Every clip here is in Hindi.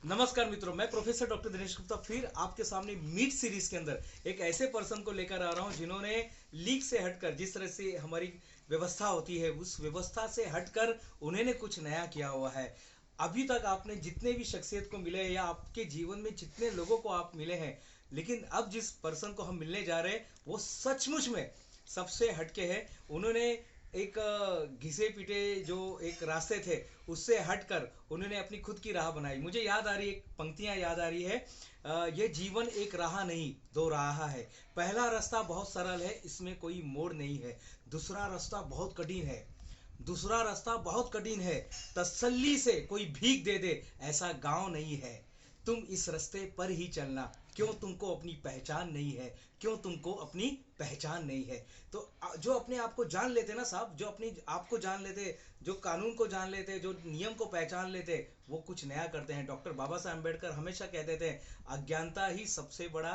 नमस्कार मित्रों, मैं प्रोफेसर डॉक्टर दिनेश गुप्ता फिर आपके सामने मीट सीरीज के अंदर एक ऐसे पर्सन को लेकर आ रहा हूं जिन्होंने लीग से हटकर, जिस तरह से हमारी व्यवस्था होती है उस व्यवस्था से हटकर उन्होंने कुछ नया किया हुआ है। अभी तक आपने जितने भी शख्सियत को मिले हैं या आपके जीवन में जितने लोगों को आप मिले हैं, लेकिन अब जिस पर्सन को हम मिलने जा रहे हैं वो सचमुच में सबसे हटके है। उन्होंने एक घिसे पिटे जो एक रास्ते थे उससे हटकर उन्होंने अपनी खुद की राह बनाई। मुझे याद आ रही, एक पंक्तियां याद आ रही है, ये जीवन एक राह नहीं दो राह है। पहला रास्ता बहुत सरल है, इसमें कोई मोड़ नहीं है। दूसरा रास्ता बहुत कठिन है, दूसरा रास्ता बहुत कठिन है। तसल्ली से कोई भीख दे दे ऐसा गांव नहीं है। तुम इस रास्ते पर ही चलना, क्यों तुमको अपनी पहचान नहीं है, क्यों तुमको अपनी पहचान नहीं है। तो जो अपने आप को जान लेते ना साहब, जो अपनी आप को जान लेते, जो कानून को जान लेते, जो नियम को पहचान लेते, वो कुछ नया करते हैं। डॉक्टर बाबा साहब अम्बेडकर हमेशा कहते थे अज्ञानता ही सबसे बड़ा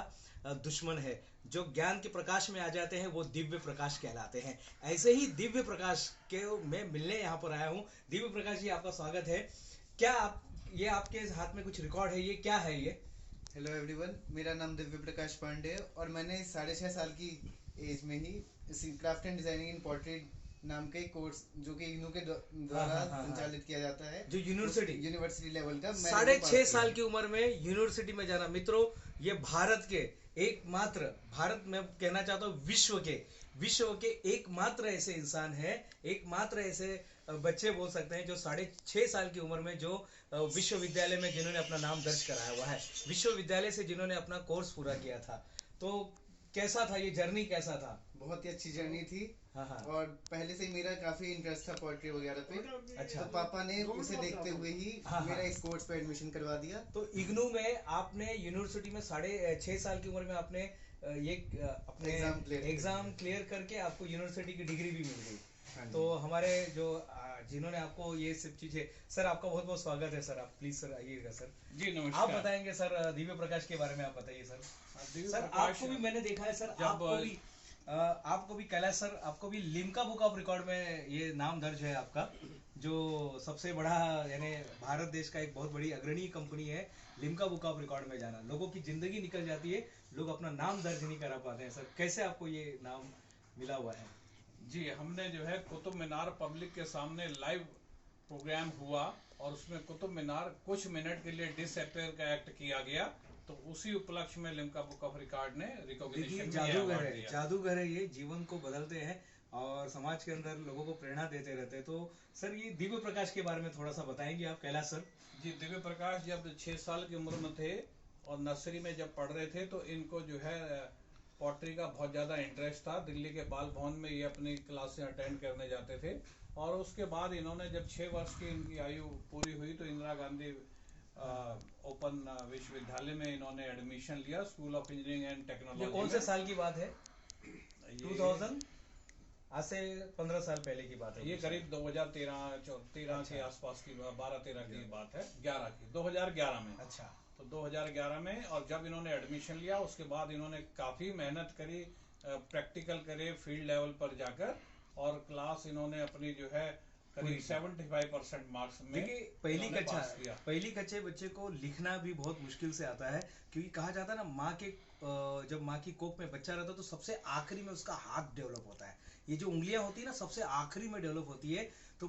दुश्मन है। जो ज्ञान के प्रकाश में आ जाते हैं वो दिव्य प्रकाश कहलाते हैं। ऐसे ही दिव्य प्रकाश के मैं मिलने यहाँ पर आया हूँ। दिव्य प्रकाश जी, आपका स्वागत है। क्या आप, ये आपके हाथ में कुछ रिकॉर्ड है, ये क्या है ये? हेलो एवरीवन, मेरा नाम दिव्य प्रकाश पांडे है और मैंने 6.5 साल की एज में ही craft and designing in pottery नाम का एक कोर्स जो कि इग्नू के हाँ द्वारा हाँ हाँ हाँ, संचालित किया जाता है, जो यूनिवर्सिटी यूनिवर्सिटी लेवल का मैंने साढ़े वो पास छह किया साल है। की उम्र में यूनिवर्सिटी में जाना। मित्रों, ये भारत के एकमात्र, भारत में कहना चाहता हूँ विश्व के एकमात्र ऐसे इंसान है, एकमात्र ऐसे बच्चे बोल सकते हैं जो 6.5 साल की उम्र में जो विश्वविद्यालय में जिन्होंने अपना नाम दर्ज कराया हुआ है, विश्वविद्यालय से जिन्होंने अपना कोर्स पूरा किया था। तो कैसा था ये जर्नी, कैसा था? बहुत ही अच्छी जर्नी थी। हाँ हाँ। और पहले से ही मेरा काफी इंटरेस्ट था पोएट्री वगैरह पे, अच्छा। तो पापा ने उसे देखते हुए ही हाँ हाँ। मेरा इस कोर्स पे एडमिशन करवा दिया। तो इग्नू में आपने यूनिवर्सिटी में 6.5 साल की उम्र में आपने ये अपने एग्जाम क्लियर करके आपको यूनिवर्सिटी की डिग्री भी मिल गई। हाँ तो जी। हमारे जो जिन्होंने आपको ये सब चीजें, सर आपका बहुत बहुत स्वागत है सर। आप प्लीज सर आइएगा सर। जी आप नमस्कार। बताएंगे सर दिव्य प्रकाश के बारे में, आप बताइए सर। दिव्य सर प्रकाश आपको भी मैंने देखा है सर, जब आपको भी कैलाश सर, आपको भी लिम्का बुक ऑफ रिकॉर्ड में ये नाम दर्ज है आपका, जो सबसे बड़ा, यानी भारत देश का एक बहुत बड़ी अग्रणी कंपनी है। लिम्का बुक ऑफ रिकॉर्ड में जाना, लोगों की जिंदगी निकल जाती है, लोग अपना नाम दर्ज नहीं करा पाते हैं। सर कैसे आपको ये नाम मिला हुआ है? जी हमने जो है कुतुब मीनार पब्लिक के सामने लाइव प्रोग्राम हुआ और उसमें कुतुब मीनार कुछ मिनट के लिए डिसअपेयर का एक्ट किया गया, तो उसी उपलक्ष्य में लिम्का बुक ऑफ रिकॉर्ड ने रिकॉग्निशन जादूगर है, दिया। जादूगर है, ये जीवन को बदलते हैं और समाज के अंदर लोगों को प्रेरणा देते रहते हैं। तो सर ये दिव्य प्रकाश के बारे में थोड़ा सा बताएंगे आप, कैलाश सर? जी दिव्य प्रकाश जब 6 साल की उम्र में थे और नर्सरी में जब पढ़ रहे थे तो इनको जो है पॉटरी का बहुत ज़्यादा इंटरेस्ट था। दिल्ली के बाल भवन में ये अपनी क्लासें अटेंड करने जाते थे और उसके बाद इन्होंने जब 6 वर्ष की इनकी आयु पूरी हुई तो इंदिरा गांधी ओपन विश्वविद्यालय में इन्होंने एडमिशन लिया, स्कूल ऑफ इंजीनियरिंग एंड ये टेक्नोलॉजी कौन से साल की बात है? ये 2000, आज से 15 साल पहले की बात है ये करीब 2013 के आसपास की 12-13 की बात है, 11 की 2011 में। अच्छा। तो 2011 में, और जब इन्होंने एडमिशन लिया उसके बाद इन्होंने काफ़ी मेहनत करी, प्रैक्टिकल करे फील्ड लेवल पर जाकर, और क्लास इन्होंने अपनी जो है करीब 75% मार्क्स में देखिए, इन्होंने पास किया। पहली कक्षा बच्चे को लिखना भी बहुत मुश्किल से आता है, क्योंकि कहा जाता है ना, माँ के जब माँ की कोख में बच्चा रहता है तो सबसे आखिरी में उसका हाथ डेवलप होता है। ये जो उंगलियां होती है ना, सबसे आखिरी में डेवलप होती है। तो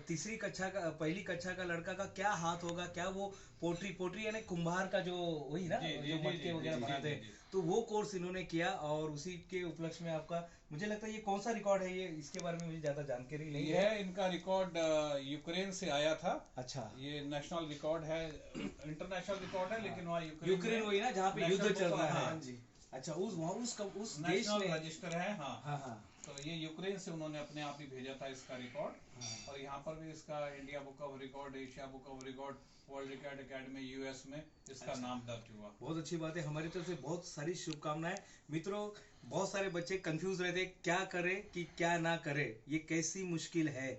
तीसरी कक्षा का, पहली कक्षा का लड़का का क्या हाथ होगा, क्या वो पोट्री, पोट्री यानी कुम्हार का जो, वही ना, जो मटके वगैरह बनाते हैं, तो वो कोर्स इन्होंने किया और उसी के उपलक्ष्य में आपका, मुझे लगता है ये कौन सा रिकॉर्ड है, ये इसके बारे में मुझे ज्यादा जानकारी नहीं है। यह इनका रिकॉर्ड यूक्रेन से आया था। अच्छा। ये नेशनल रिकॉर्ड है, इंटरनेशनल रिकॉर्ड है, लेकिन वहाँ यूक्रेन वही ना जहाँ पे युद्ध चल रहा है? हाँ जी। अच्छा, उस वहाँ उस देश नेशनल में रजिस्टर है। हाँ हाँ हाँ तो ये यूक्रेन से उन्होंने अपने आप ही भेजा था इसका रिकॉर्ड, हाँ। और यहाँ पर भी इसका India book of record, Asia book of record, world record academy US में इसका अच्छा। नाम दर्ज हुआ। बहुत अच्छी बात है, हमारी तरफ से बहुत सारी शुभकामनाएं। मित्रों, बहुत सारे बच्चे कंफ्यूज रहते, क्या करे कि क्या ना करे, ये कैसी मुश्किल है,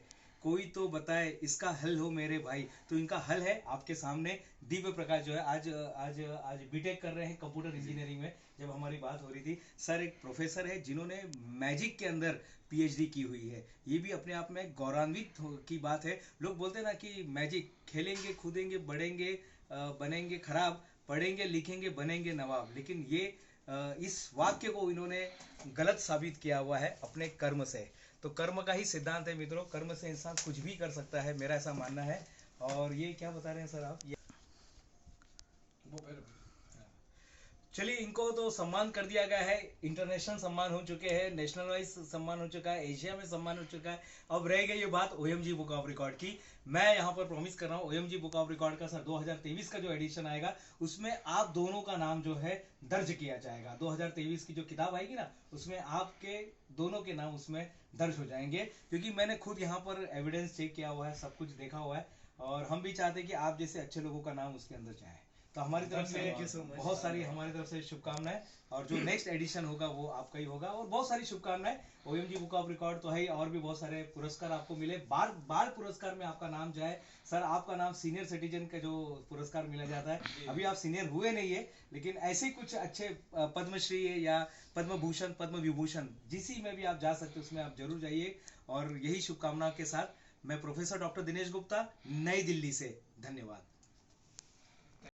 कोई तो बताए इसका हल हो मेरे भाई। तो इनका हल है आपके सामने। दिव्य प्रकाश जो है आज आज आज बीटेक कर रहे हैं कंप्यूटर इंजीनियरिंग में। जब हमारी बात हो रही थी, सर एक प्रोफेसर है जिन्होंने मैजिक के अंदर पीएचडी की हुई है। ये भी अपने आप में गौरवान्वित की बात है। लोग बोलते हैं ना कि मैजिक खेलेंगे, कूदेंगे, बढ़ेंगे, बनेंगे खराब, पढ़ेंगे लिखेंगे बनेंगे नवाब। लेकिन ये इस वाक्य को इन्होंने गलत साबित किया हुआ है अपने कर्म से। तो कर्म का ही सिद्धांत है मित्रों, कर्म से इंसान कुछ भी कर सकता है, मेरा ऐसा मानना है। और ये क्या बता रहे हैं सर आप? वो फिर चलिए, इनको तो सम्मान कर दिया गया है, इंटरनेशनल सम्मान हो चुके हैं, नेशनल वाइज सम्मान हो चुका है, एशिया में सम्मान हो चुका है। अब रह गई ये बात ओएमजी बुक ऑफ रिकॉर्ड की। मैं यहाँ पर प्रॉमिस कर रहा हूँ ओएमजी बुक ऑफ रिकॉर्ड का सर 2023 का जो एडिशन आएगा उसमें आप दोनों का नाम जो है दर्ज किया जाएगा। 2023 की जो किताब आएगी ना उसमें आपके दोनों के नाम उसमें दर्ज हो जाएंगे, क्योंकि मैंने खुद यहाँ पर एविडेंस चेक किया हुआ है, सब कुछ देखा हुआ है, और हम भी चाहते हैं कि आप जैसे अच्छे लोगों का नाम उसके अंदर जाए। तो हमारी तरफ से बहुत सारी हमारी तरफ से शुभकामनाएं, और जो नेक्स्ट एडिशन होगा वो आपका ही होगा, और बहुत सारी शुभकामनाएं। ओएमजी बुक ऑफ रिकॉर्ड तो है ही, और भी बहुत सारे पुरस्कार आपको मिले, बार पुरस्कार में आपका नाम जाए। सर आपका नाम सीनियर सिटीजन का जो पुरस्कार मिला जाता है, अभी आप सीनियर हुए नहीं है, लेकिन ऐसे कुछ अच्छे पद्मश्री या पद्म भूषण पद्म विभूषण जिसी में भी आप जा सकते उसमें आप जरूर जाइए। और यही शुभकामनाओं के साथ मैं प्रोफेसर डॉक्टर दिनेश गुप्ता, नई दिल्ली से, धन्यवाद।